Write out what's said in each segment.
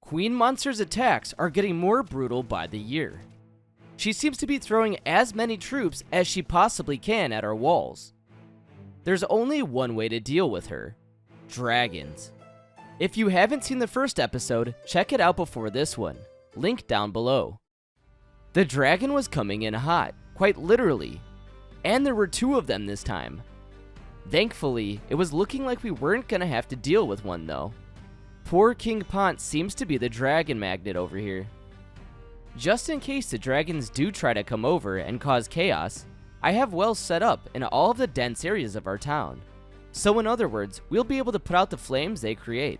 Queen Monster's attacks are getting more brutal by the year. She seems to be throwing as many troops as she possibly can at our walls. There's only one way to deal with her: dragons. If you haven't seen the first episode, check it out before this one. Link down below. The dragon was coming in hot, quite literally. And there were two of them this time. Thankfully, it was looking like we weren't gonna have to deal with one though. Poor King Pont seems to be the dragon magnet over here. Just in case the dragons do try to come over and cause chaos, I have wells set up in all of the dense areas of our town. So in other words, we'll be able to put out the flames they create.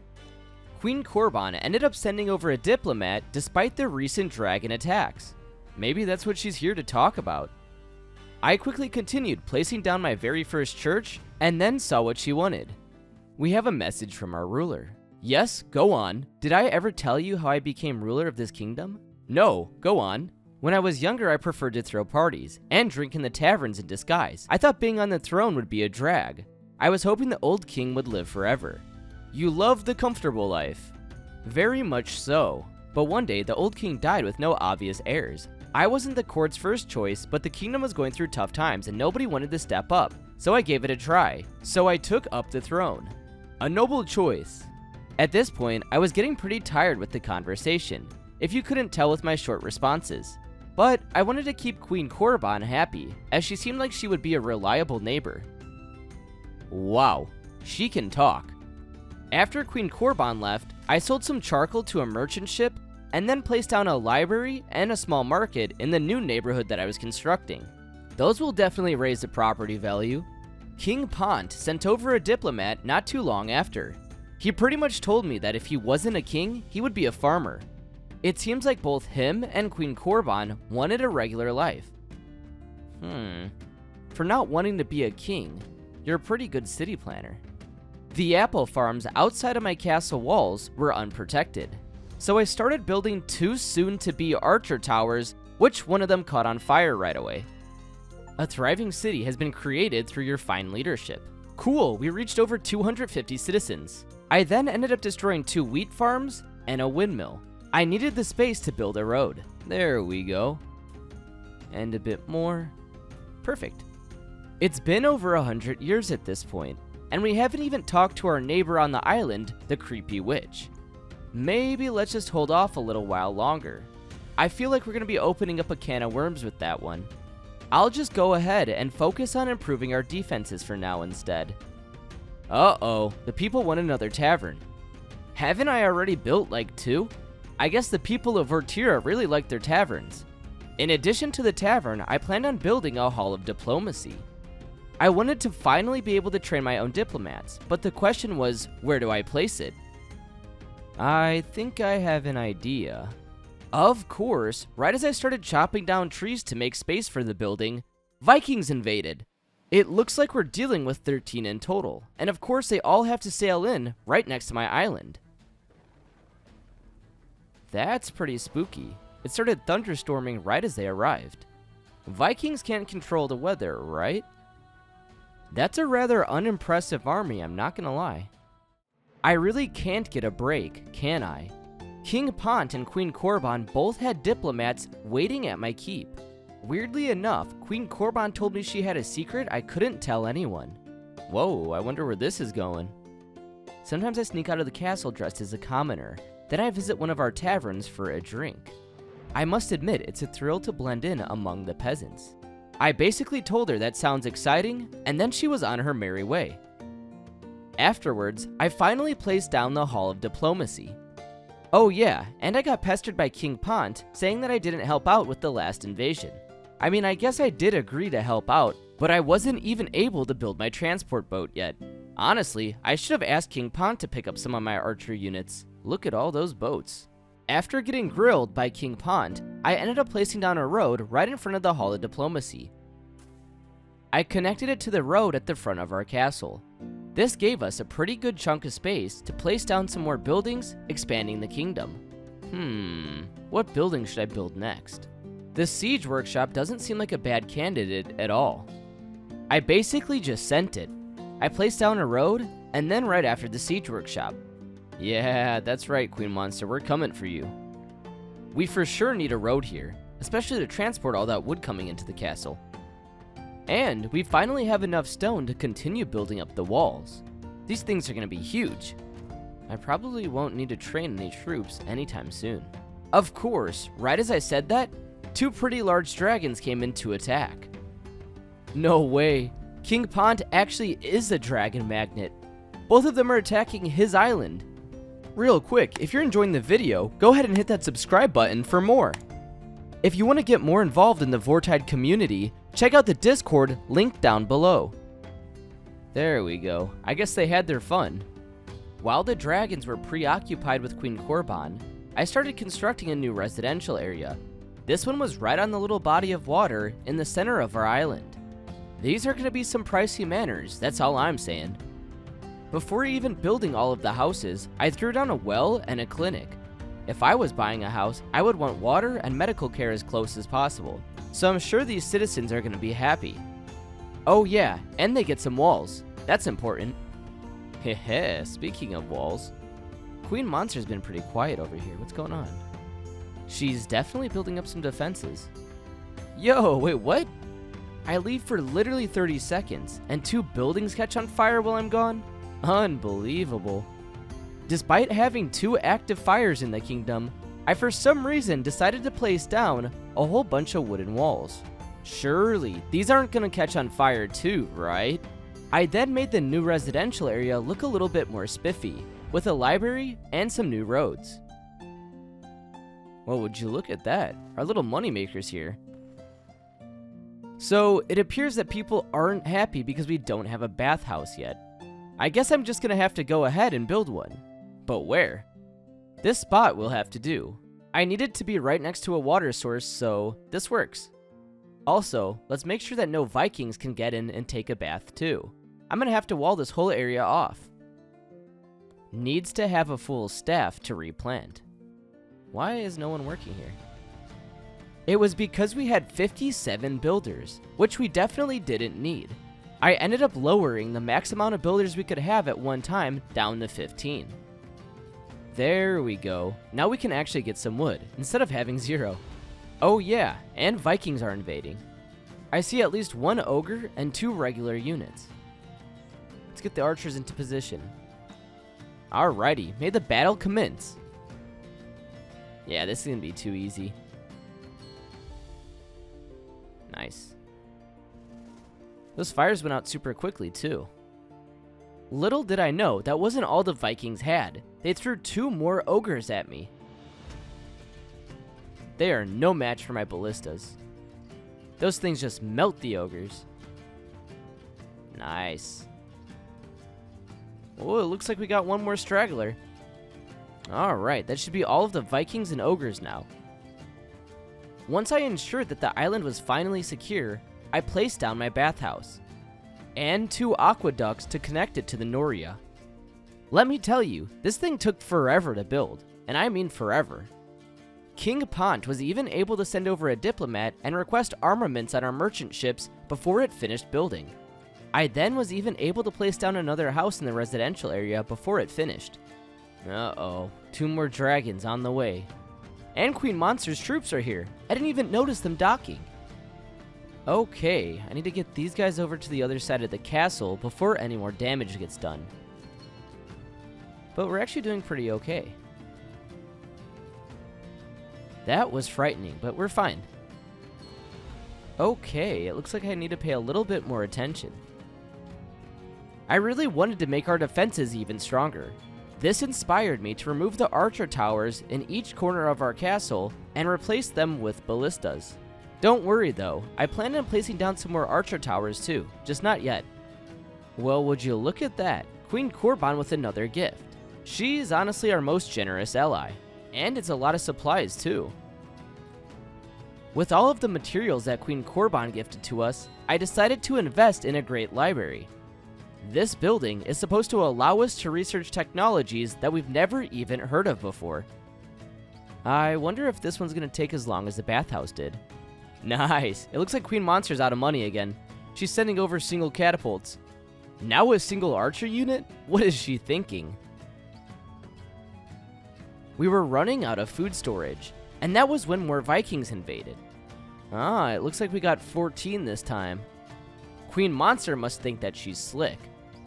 Queen Korban ended up sending over a diplomat despite the recent dragon attacks. Maybe that's what she's here to talk about. I quickly continued placing down my very first church and then saw what she wanted. We have a message from our ruler. Yes, go on. Did I ever tell you how I became ruler of this kingdom? No, go on. When I was younger, I preferred to throw parties and drink in the taverns in disguise. I thought being on the throne would be a drag. I was hoping the old king would live forever. You love the comfortable life. Very much so. But one day, the old king died with no obvious heirs. I wasn't the court's first choice, but the kingdom was going through tough times and nobody wanted to step up. So I gave it a try. So I took up the throne. A noble choice. At this point, I was getting pretty tired with the conversation, if you couldn't tell with my short responses. But I wanted to keep Queen Korban happy, as she seemed like she would be a reliable neighbor. Wow, she can talk. After Queen Korban left, I sold some charcoal to a merchant ship, and then placed down a library and a small market in the new neighborhood that I was constructing. Those will definitely raise the property value. King Pont sent over a diplomat not too long after. He pretty much told me that if he wasn't a king, he would be a farmer. It seems like both him and Queen Korban wanted a regular life. For not wanting to be a king, you're a pretty good city planner. The apple farms outside of my castle walls were unprotected, so I started building two soon-to-be archer towers, which one of them caught on fire right away. A thriving city has been created through your fine leadership. Cool, we reached over 250 citizens. I then ended up destroying 2 wheat farms and a windmill. I needed the space to build a road. There we go. And a bit more. Perfect. It's been over 100 years at this point, and we haven't even talked to our neighbor on the island, the creepy witch. Maybe let's just hold off a little while longer. I feel like we're going to be opening up a can of worms with that one. I'll just go ahead and focus on improving our defenses for now instead. Uh-oh, the people want another tavern. Haven't I already built like 2? I guess the people of Vetur really like their taverns. In addition to the tavern, I planned on building a hall of diplomacy. I wanted to finally be able to train my own diplomats, but the question was, where do I place it? I think I have an idea. Of course, right as I started chopping down trees to make space for the building, Vikings invaded. It looks like we're dealing with 13 in total, and of course they all have to sail in right next to my island. That's pretty spooky. It started thunderstorming right as they arrived. Vikings can't control the weather, right? That's a rather unimpressive army, I'm not gonna lie. I really can't get a break, can I? King Pont and Queen Korban both had diplomats waiting at my keep. Weirdly enough, Queen Korban told me she had a secret I couldn't tell anyone. Whoa, I wonder where this is going. Sometimes I sneak out of the castle dressed as a commoner, then I visit one of our taverns for a drink. I must admit, it's a thrill to blend in among the peasants. I basically told her that sounds exciting, and then she was on her merry way. Afterwards, I finally placed down the Hall of Diplomacy. Oh yeah, and I got pestered by King Pont, saying that I didn't help out with the last invasion. I mean, I guess I did agree to help out, but I wasn't even able to build my transport boat yet. Honestly, I should have asked King Pont to pick up some of my archery units. Look at all those boats. After getting grilled by King Pont, I ended up placing down a road right in front of the Hall of Diplomacy. I connected it to the road at the front of our castle. This gave us a pretty good chunk of space to place down some more buildings, expanding the kingdom. What building should I build next? The siege workshop doesn't seem like a bad candidate at all. I basically just sent it. I placed down a road, and then right after the siege workshop. Yeah, that's right, Queen Monster, we're coming for you. We for sure need a road here, especially to transport all that wood coming into the castle. And we finally have enough stone to continue building up the walls. These things are going to be huge. I probably won't need to train any troops anytime soon. Of course, right as I said that, two pretty large dragons came in to attack. No way, King Pont actually is a dragon magnet. Both of them are attacking his island. Real quick, if you're enjoying the video, go ahead and hit that subscribe button for more. If you want to get more involved in the Vortide community, check out the Discord link down below. There we go, I guess they had their fun. While the dragons were preoccupied with Queen Korban, I started constructing a new residential area. This one was right on the little body of water in the center of our island. These are going to be some pricey manors, that's all I'm saying. Before even building all of the houses, I threw down a well and a clinic. If I was buying a house, I would want water and medical care as close as possible, so I'm sure these citizens are going to be happy. Oh yeah, and they get some walls. That's important. Heh, speaking of walls, Queen Monster's been pretty quiet over here. What's going on? She's definitely building up some defenses. Yo, wait, what? I leave for literally 30 seconds, and 2 buildings catch on fire while I'm gone? Unbelievable. Despite having 2 active fires in the kingdom, I for some reason decided to place down a whole bunch of wooden walls. Surely, these aren't gonna catch on fire too, right? I then made the new residential area look a little bit more spiffy, with a library and some new roads. Well, would you look at that? Our little moneymakers here. So, it appears that people aren't happy because we don't have a bathhouse yet. I guess I'm just gonna have to go ahead and build one. But where? This spot will have to do. I need it to be right next to a water source, so this works. Also, let's make sure that no Vikings can get in and take a bath too. I'm gonna have to wall this whole area off. Needs to have a full staff to replant. Why is no one working here? It was because we had 57 builders, which we definitely didn't need. I ended up lowering the max amount of builders we could have at one time down to 15. There we go. Now we can actually get some wood, instead of having 0. Oh yeah, and Vikings are invading. I see at least 1 ogre and 2 regular units. Let's get the archers into position. Alrighty, may the battle commence. Yeah, this is gonna be too easy. Nice. Those fires went out super quickly too. Little did I know that wasn't all the Vikings had. They threw 2 more ogres at me. They are no match for my ballistas. Those things just melt the ogres. Nice. Oh, it looks like we got 1 more straggler. Alright, that should be all of the Vikings and ogres now. Once I ensured that the island was finally secure, I placed down my bathhouse. And 2 aqueducts to connect it to the Noria. Let me tell you, this thing took forever to build, and I mean forever. King Pont was even able to send over a diplomat and request armaments on our merchant ships before it finished building. I then was even able to place down another house in the residential area before it finished. Uh-oh, 2 more dragons on the way. And Queen Monster's troops are here. I didn't even notice them docking. Okay, I need to get these guys over to the other side of the castle before any more damage gets done. But we're actually doing pretty okay. That was frightening, but we're fine. Okay, it looks like I need to pay a little bit more attention. I really wanted to make our defenses even stronger. This inspired me to remove the archer towers in each corner of our castle and replace them with ballistas. Don't worry though, I plan on placing down some more archer towers too, just not yet. Well, would you look at that, Queen Korban with another gift. She's honestly our most generous ally, and it's a lot of supplies too. With all of the materials that Queen Korban gifted to us, I decided to invest in a great library. This building is supposed to allow us to research technologies that we've never even heard of before. I wonder if this one's gonna take as long as the bathhouse did. Nice, it looks like Queen Monster's out of money again. She's sending over single catapults. Now a single archer unit? What is she thinking? We were running out of food storage, and that was when more Vikings invaded. Ah, it looks like we got 14 this time. Queen Monster must think that she's slick,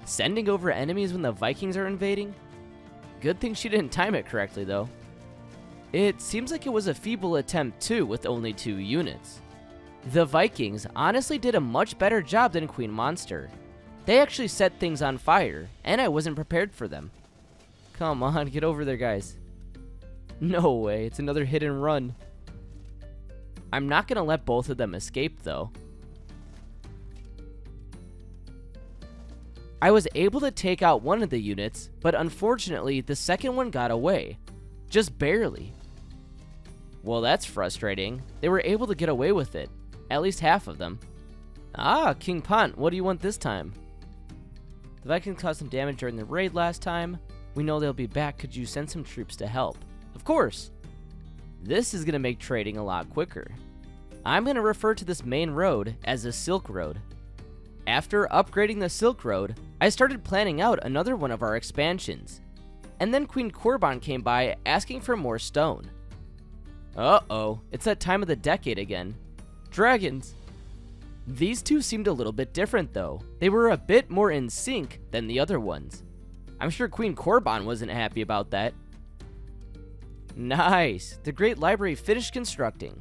sending over enemies when the Vikings are invading. Good thing she didn't time it correctly, though. It seems like it was a feeble attempt too, with only 2 units. The Vikings honestly did a much better job than Queen Monster. They actually set things on fire, and I wasn't prepared for them. Come on, get over there, guys. No way, it's another hit and run. I'm not gonna let both of them escape, though. I was able to take out one of the units, but unfortunately, the second one got away. Just barely. Well, that's frustrating. They were able to get away with it. At least half of them. Ah, King Pont, what do you want this time? The Vikings caused some damage during the raid last time. We know they'll be back. Could you send some troops to help? Of course. This is going to make trading a lot quicker. I'm going to refer to this main road as the Silk Road. After upgrading the Silk Road, I started planning out another one of our expansions. And then Queen Korban came by asking for more stone. Uh-oh, it's that time of the decade again. Dragons. These two seemed a little bit different though. They were a bit more in sync than the other ones. I'm sure Queen Korban wasn't happy about that. Nice, the Great Library finished constructing.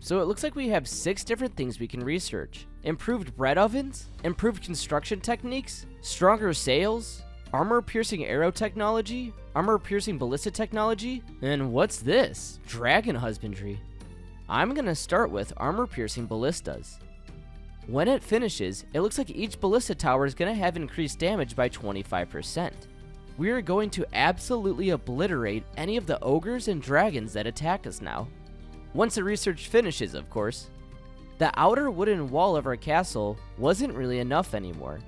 So it looks like we have 6 different things we can research. Improved bread ovens, improved construction techniques, stronger sails, armor-piercing arrow technology, armor-piercing ballista technology, and what's this? Dragon husbandry. I'm gonna start with armor-piercing ballistas. When it finishes, it looks like each ballista tower is gonna have increased damage by 25%. We are going to absolutely obliterate any of the ogres and dragons that attack us now. Once the research finishes, of course. The outer wooden wall of our castle wasn't really enough anymore.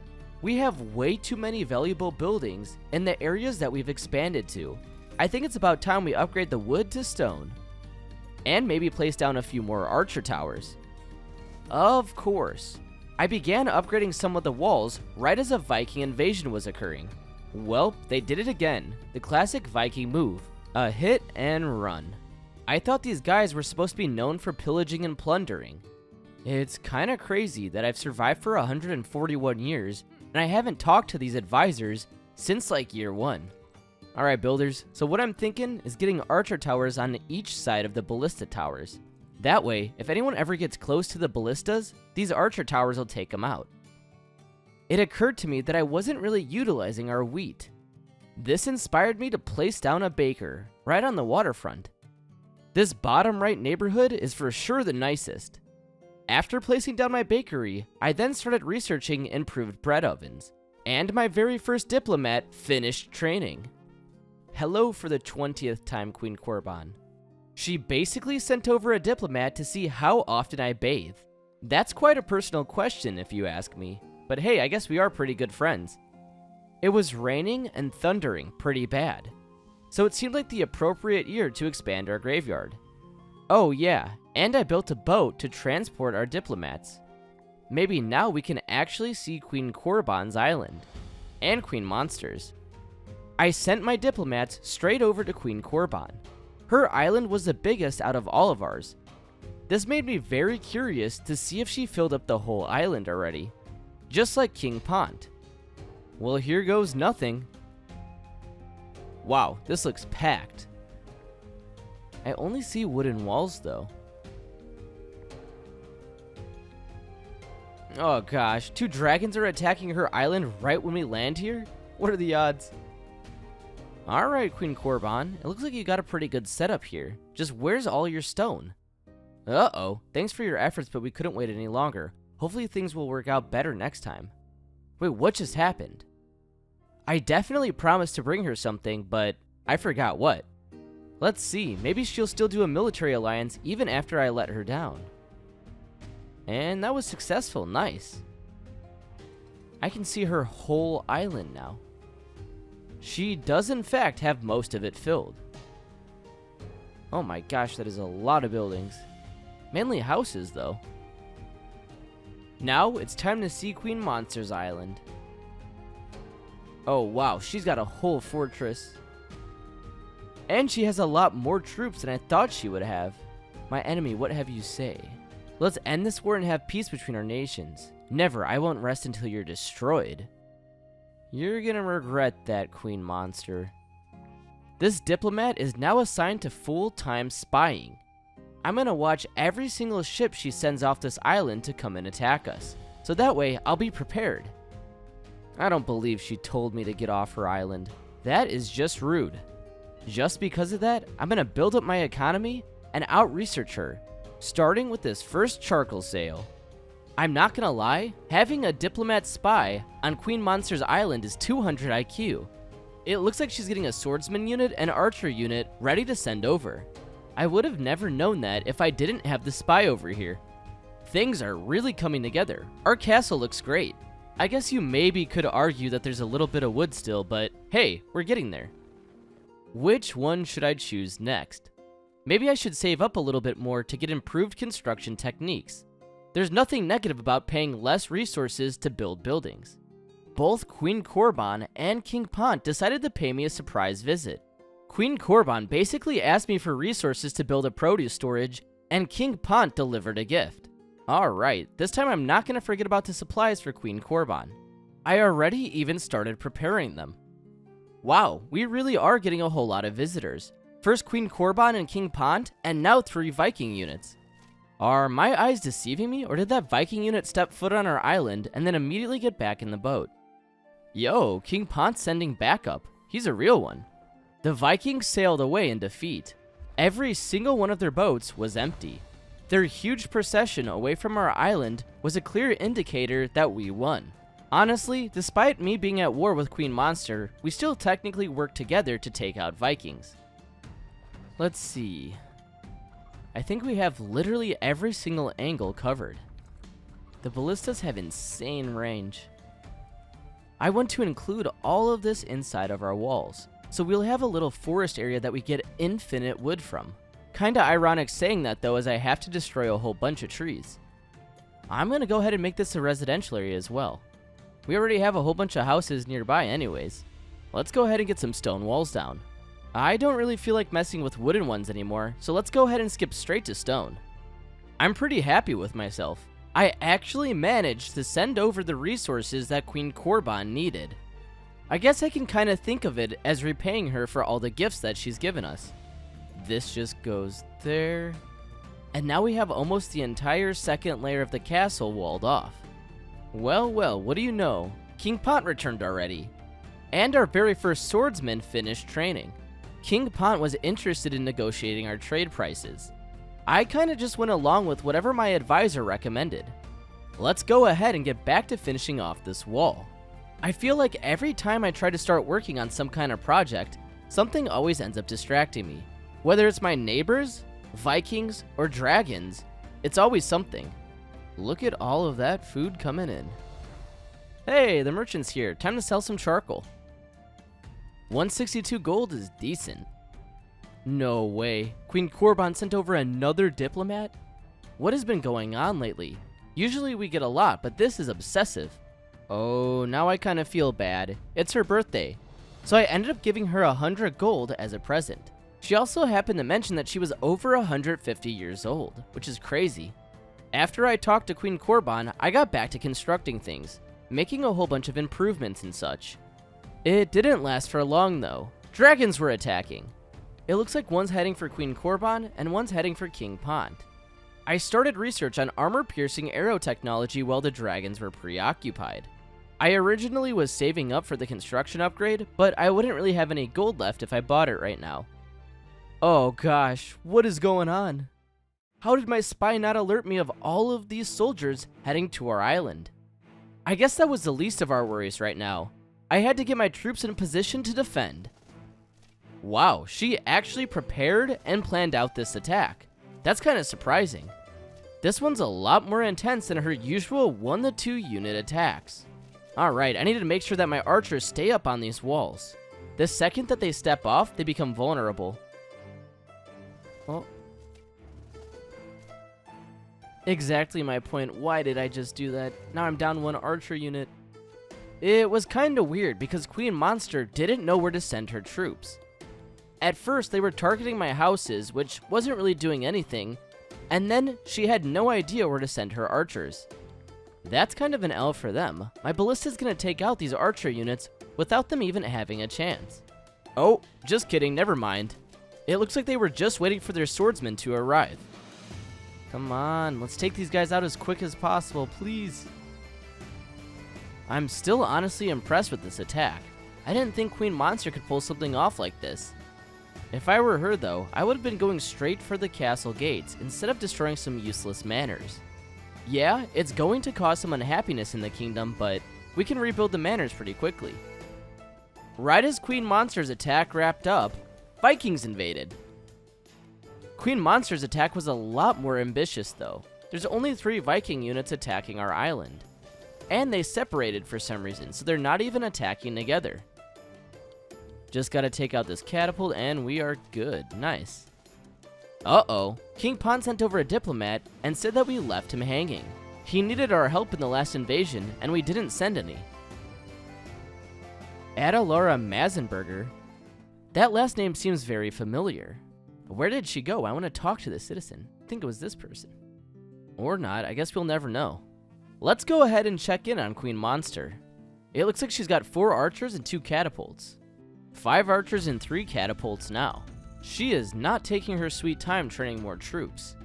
We have way too many valuable buildings in the areas that we've expanded to. I think it's about time we upgrade the wood to stone. And maybe place down a few more archer towers. Of course. I began upgrading some of the walls right as a Viking invasion was occurring. Well, they did it again. The classic Viking move. A hit and run. I thought these guys were supposed to be known for pillaging and plundering. It's kinda crazy that I've survived for 141 years, and I haven't talked to these advisors since like year 1. Alright builders, so what I'm thinking is getting archer towers on each side of the ballista towers. That way, if anyone ever gets close to the ballistas, these archer towers will take them out. It occurred to me that I wasn't really utilizing our wheat. This inspired me to place down a baker, right on the waterfront. This bottom right neighborhood is for sure the nicest. After placing down my bakery, I then started researching improved bread ovens, and my very first diplomat finished training. Hello for the 20th time, Queen Korban. She basically sent over a diplomat to see how often I bathe. That's quite a personal question if you ask me, but hey, I guess we are pretty good friends. It was raining and thundering pretty bad, so it seemed like the appropriate year to expand our graveyard. Oh yeah, and I built a boat to transport our diplomats. Maybe now we can actually see Queen Korban's island, and Queen Monster's. I sent my diplomats straight over to Queen Korban. Her island was the biggest out of all of ours. This made me very curious to see if she filled up the whole island already, just like King Pont. Well, here goes nothing. Wow, this looks packed. I only see wooden walls though. Oh gosh, 2 dragons are attacking her island right when we land here? What are the odds? Alright, Queen Korban, it looks like you got a pretty good setup here. Just where's all your stone? Uh-oh, thanks for your efforts, but we couldn't wait any longer. Hopefully things will work out better next time. Wait, what just happened? I definitely promised to bring her something, but I forgot what. Let's see, maybe she'll still do a military alliance even after I let her down. And that was successful, nice. I can see her whole island now. She does in fact have most of it filled. Oh my gosh, that is a lot of buildings. Mainly houses though. Now it's time to see Queen Monster's island. Oh wow, she's got a whole fortress. And she has a lot more troops than I thought she would have. My enemy, what have you say? Let's end this war and have peace between our nations. Never, I won't rest until you're destroyed. You're gonna regret that, Queen Monster. This diplomat is now assigned to full-time spying. I'm gonna watch every single ship she sends off this island to come and attack us, so that way I'll be prepared. I don't believe she told me to get off her island. That is just rude. Just because of that, I'm gonna build up my economy and out-research her, starting with this first charcoal sale. I'm not gonna lie, having a diplomat spy on Queen Monster's island is 200 IQ. It looks like she's getting a swordsman unit and archer unit ready to send over. I would have never known that if I didn't have the spy over here. Things are really coming together. Our castle looks great. I guess you maybe could argue that there's a little bit of wood still, but hey, we're getting there. Which one should I choose next? Maybe I should save up a little bit more to get improved construction techniques. There's nothing negative about paying less resources to build buildings. Both Queen Korban and King Pont decided to pay me a surprise visit. Queen Korban basically asked me for resources to build a produce storage, and King Pont delivered a gift. Alright, this time I'm not going to forget about the supplies for Queen Korban. I already even started preparing them. Wow, we really are getting a whole lot of visitors. First Queen Korban and King Pont, and now 3 Viking units. Are my eyes deceiving me, or did that Viking unit step foot on our island and then immediately get back in the boat? Yo, King Pont's sending backup. He's a real one. The Vikings sailed away in defeat. Every single one of their boats was empty. Their huge procession away from our island was a clear indicator that we won. Honestly, despite me being at war with Queen Monster, we still technically worked together to take out Vikings. Let's see. I think we have literally every single angle covered. The ballistas have insane range. I want to include all of this inside of our walls, so we'll have a little forest area that we get infinite wood from. Kinda ironic saying that though, as I have to destroy a whole bunch of trees. I'm gonna go ahead and make this a residential area as well. We already have a whole bunch of houses nearby anyways. Let's go ahead and get some stone walls down. I don't really feel like messing with wooden ones anymore, so let's go ahead and skip straight to stone. I'm pretty happy with myself. I actually managed to send over the resources that Queen Korban needed. I guess I can kind of think of it as repaying her for all the gifts that she's given us. This just goes there. And now we have almost the entire second layer of the castle walled off. Well, well, what do you know? King Pont returned already. And our very first swordsman finished training. King Pont was interested in negotiating our trade prices. I kinda just went along with whatever my advisor recommended. Let's go ahead and get back to finishing off this wall. I feel like every time I try to start working on some kind of project, something always ends up distracting me. Whether it's my neighbors, Vikings, or dragons, it's always something. Look at all of that food coming in. Hey, the merchant's here. Time to sell some charcoal. 162 gold is decent. No way. Queen Korban sent over another diplomat? What has been going on lately? Usually we get a lot, but this is obsessive. Oh, now I kind of feel bad. It's her birthday. So I ended up giving her 100 gold as a present. She also happened to mention that she was over 150 years old, which is crazy. After I talked to Queen Korban, I got back to constructing things, making a whole bunch of improvements and such. It didn't last for long though. Dragons were attacking. It looks like one's heading for Queen Korban and one's heading for King Pont. I started research on armor-piercing arrow technology while the dragons were preoccupied. I originally was saving up for the construction upgrade, but I wouldn't really have any gold left if I bought it right now. Oh gosh, what is going on? How did my spy not alert me of all of these soldiers heading to our island? I guess that was the least of our worries right now. I had to get my troops in position to defend. Wow, she actually prepared and planned out this attack. That's kind of surprising. This one's a lot more intense than her usual 1 to 2 unit attacks. Alright, I need to make sure that my archers stay up on these walls. The second that they step off, they become vulnerable. Oh. Exactly my point. Why did I just do that? Now I'm down 1 archer unit. It was kinda weird because Queen Monster didn't know where to send her troops. At first, they were targeting my houses, which wasn't really doing anything, and then she had no idea where to send her archers. That's kind of an L for them. My ballista's gonna take out these archer units without them even having a chance. Oh, just kidding, never mind. It looks like they were just waiting for their swordsmen to arrive. Come on, let's take these guys out as quick as possible, please. I'm still honestly impressed with this attack. I didn't think Queen Monster could pull something off like this. If I were her though, I would have been going straight for the castle gates instead of destroying some useless manors. Yeah, it's going to cause some unhappiness in the kingdom, but we can rebuild the manors pretty quickly. Right as Queen Monster's attack wrapped up, Vikings invaded. Queen Monster's attack was a lot more ambitious though. There's only 3 Viking units attacking our island. And they separated for some reason, so they're not even attacking together. Just gotta take out this catapult and we are good. Nice. Uh-oh. King Pont sent over a diplomat and said that we left him hanging. He needed our help in the last invasion and we didn't send any. Adalora Mazenberger? That last name seems very familiar. Where did she go? I want to talk to the citizen. I think it was this person. Or not, I guess we'll never know. Let's go ahead and check in on Queen Monster. It looks like she's got 4 archers and 2 catapults. 5 archers and 3 catapults now. She is not taking her sweet time training more troops.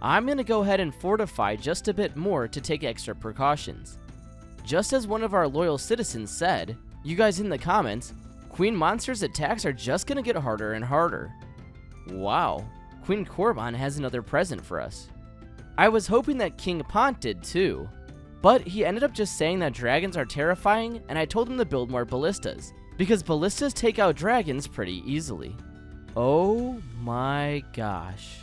I'm gonna go ahead and fortify just a bit more to take extra precautions. Just as one of our loyal citizens said, you guys in the comments, Queen Monster's attacks are just gonna get harder and harder. Wow, Queen Korban has another present for us. I was hoping that King Pont did too, but he ended up just saying that dragons are terrifying and I told him to build more ballistas, because ballistas take out dragons pretty easily. Oh my gosh.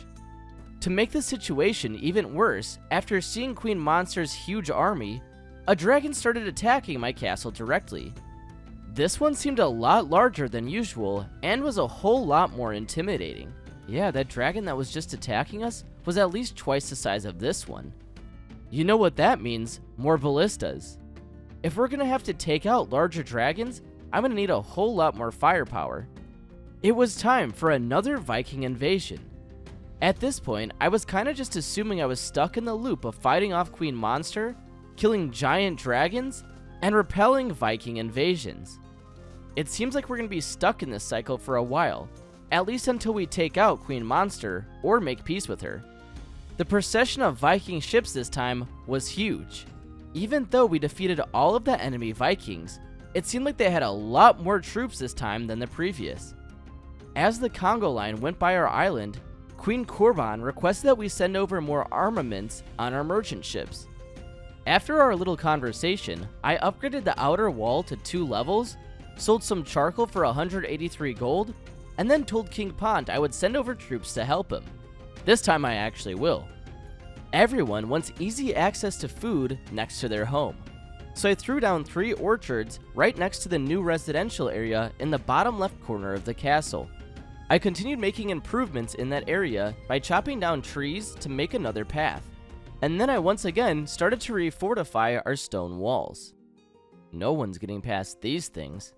To make the situation even worse, after seeing Queen Monster's huge army, a dragon started attacking my castle directly. This one seemed a lot larger than usual and was a whole lot more intimidating. Yeah, that dragon that was just attacking us was at least twice the size of this one. You know what that means, more ballistas. If we're gonna have to take out larger dragons, I'm gonna need a whole lot more firepower. It was time for another Viking invasion. At this point, I was kinda just assuming I was stuck in the loop of fighting off Queen Monster, killing giant dragons, and repelling Viking invasions. It seems like we're gonna be stuck in this cycle for a while, at least until we take out Queen Monster or make peace with her. The procession of Viking ships this time was huge. Even though we defeated all of the enemy Vikings, it seemed like they had a lot more troops this time than the previous. As the Congo line went by our island, Queen Korban requested that we send over more armaments on our merchant ships. After our little conversation, I upgraded the outer wall to 2 levels, sold some charcoal for 183 gold, and then told King Pont I would send over troops to help him. This time I actually will. Everyone wants easy access to food next to their home. So I threw down 3 orchards right next to the new residential area in the bottom left corner of the castle. I continued making improvements in that area by chopping down trees to make another path. And then I once again started to refortify our stone walls. No one's getting past these things.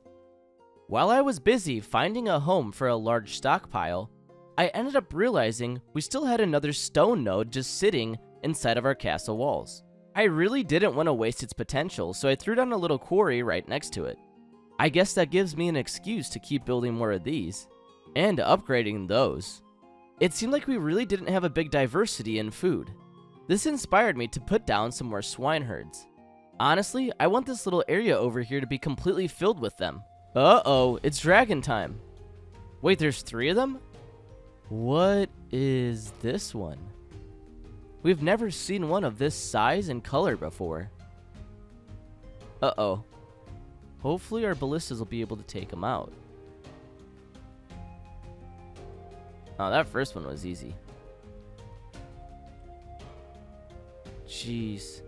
While I was busy finding a home for a large stockpile, I ended up realizing we still had another stone node just sitting inside of our castle walls. I really didn't want to waste its potential, so I threw down a little quarry right next to it. I guess that gives me an excuse to keep building more of these, and upgrading those. It seemed like we really didn't have a big diversity in food. This inspired me to put down some more swine herds. Honestly, I want this little area over here to be completely filled with them. Uh-oh, it's dragon time. Wait, there's 3 of them? What is this one? We've never seen one of this size and color before. Uh-oh. Hopefully our ballistas will be able to take them out. Oh, that first one was easy. Jeez.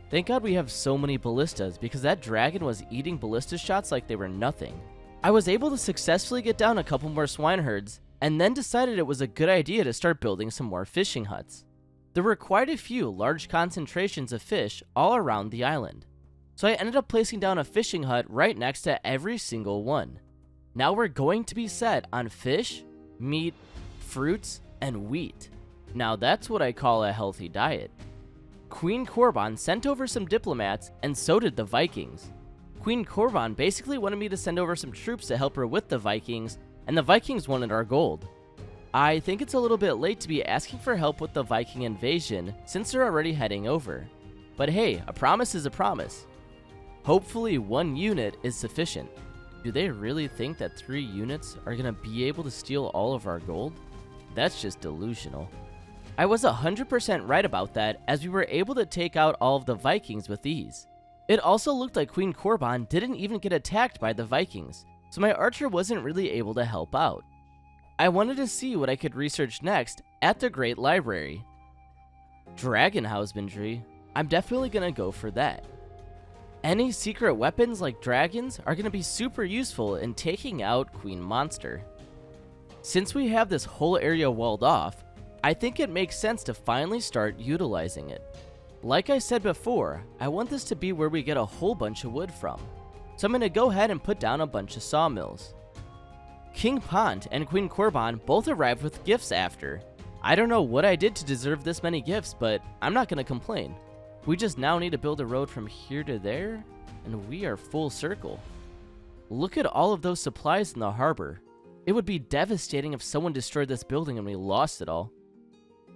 Thank God we have so many ballistas, because that dragon was eating ballista shots like they were nothing. I was able to successfully get down a couple more swine herds, and then decided it was a good idea to start building some more fishing huts. There were quite a few large concentrations of fish all around the island, so I ended up placing down a fishing hut right next to every single one. Now we're going to be set on fish, meat, fruits, and wheat. Now that's what I call a healthy diet. Queen Korban sent over some diplomats, and so did the Vikings. Queen Korban basically wanted me to send over some troops to help her with the Vikings, and the Vikings wanted our gold. I think it's a little bit late to be asking for help with the Viking invasion since they're already heading over. But hey, a promise is a promise. Hopefully 1 unit is sufficient. Do they really think that 3 units are gonna be able to steal all of our gold? That's just delusional. I was 100% right about that, as we were able to take out all of the Vikings with ease. It also looked like Queen Korban didn't even get attacked by the Vikings, so my archer wasn't really able to help out. I wanted to see what I could research next at the Great Library. Dragon husbandry, I'm definitely gonna go for that. Any secret weapons like dragons are gonna be super useful in taking out Queen Monster. Since we have this whole area walled off, I think it makes sense to finally start utilizing it. Like I said before, I want this to be where we get a whole bunch of wood from. So I'm going to go ahead and put down a bunch of sawmills. King Pont and Queen Korban both arrived with gifts after. I don't know what I did to deserve this many gifts, but I'm not going to complain. We just now need to build a road from here to there, and we are full circle. Look at all of those supplies in the harbor. It would be devastating if someone destroyed this building and we lost it all.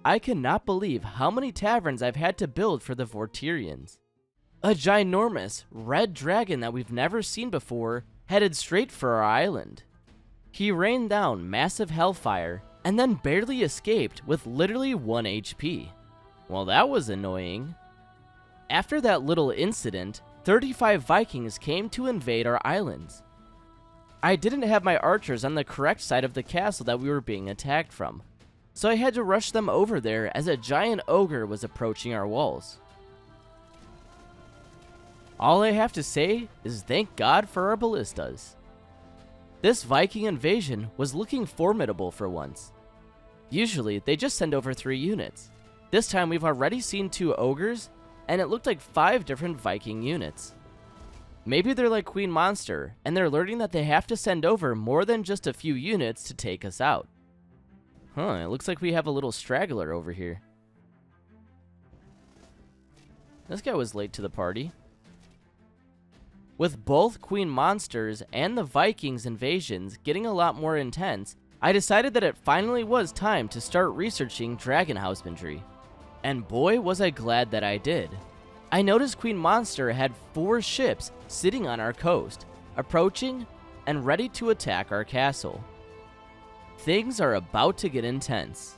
I cannot believe how many taverns I've had to build for the Vortirians. A ginormous red dragon that we've never seen before headed straight for our island. He rained down massive hellfire and then barely escaped with literally 1 HP. Well, that was annoying. After that little incident, 35 Vikings came to invade our islands. I didn't have my archers on the correct side of the castle that we were being attacked from, so I had to rush them over there as a giant ogre was approaching our walls. All I have to say is thank God for our ballistas. This Viking invasion was looking formidable for once. Usually, they just send over 3 units. This time we've already seen 2 ogres, and it looked like 5 different Viking units. Maybe they're like Queen Monster, and they're learning that they have to send over more than just a few units to take us out. It looks like we have a little straggler over here. This guy was late to the party. With both Queen Monsters and the Vikings invasions getting a lot more intense, I decided that it finally was time to start researching dragon husbandry. And boy was I glad that I did. I noticed Queen Monster had 4 ships sitting on our coast, approaching and ready to attack our castle. Things are about to get intense.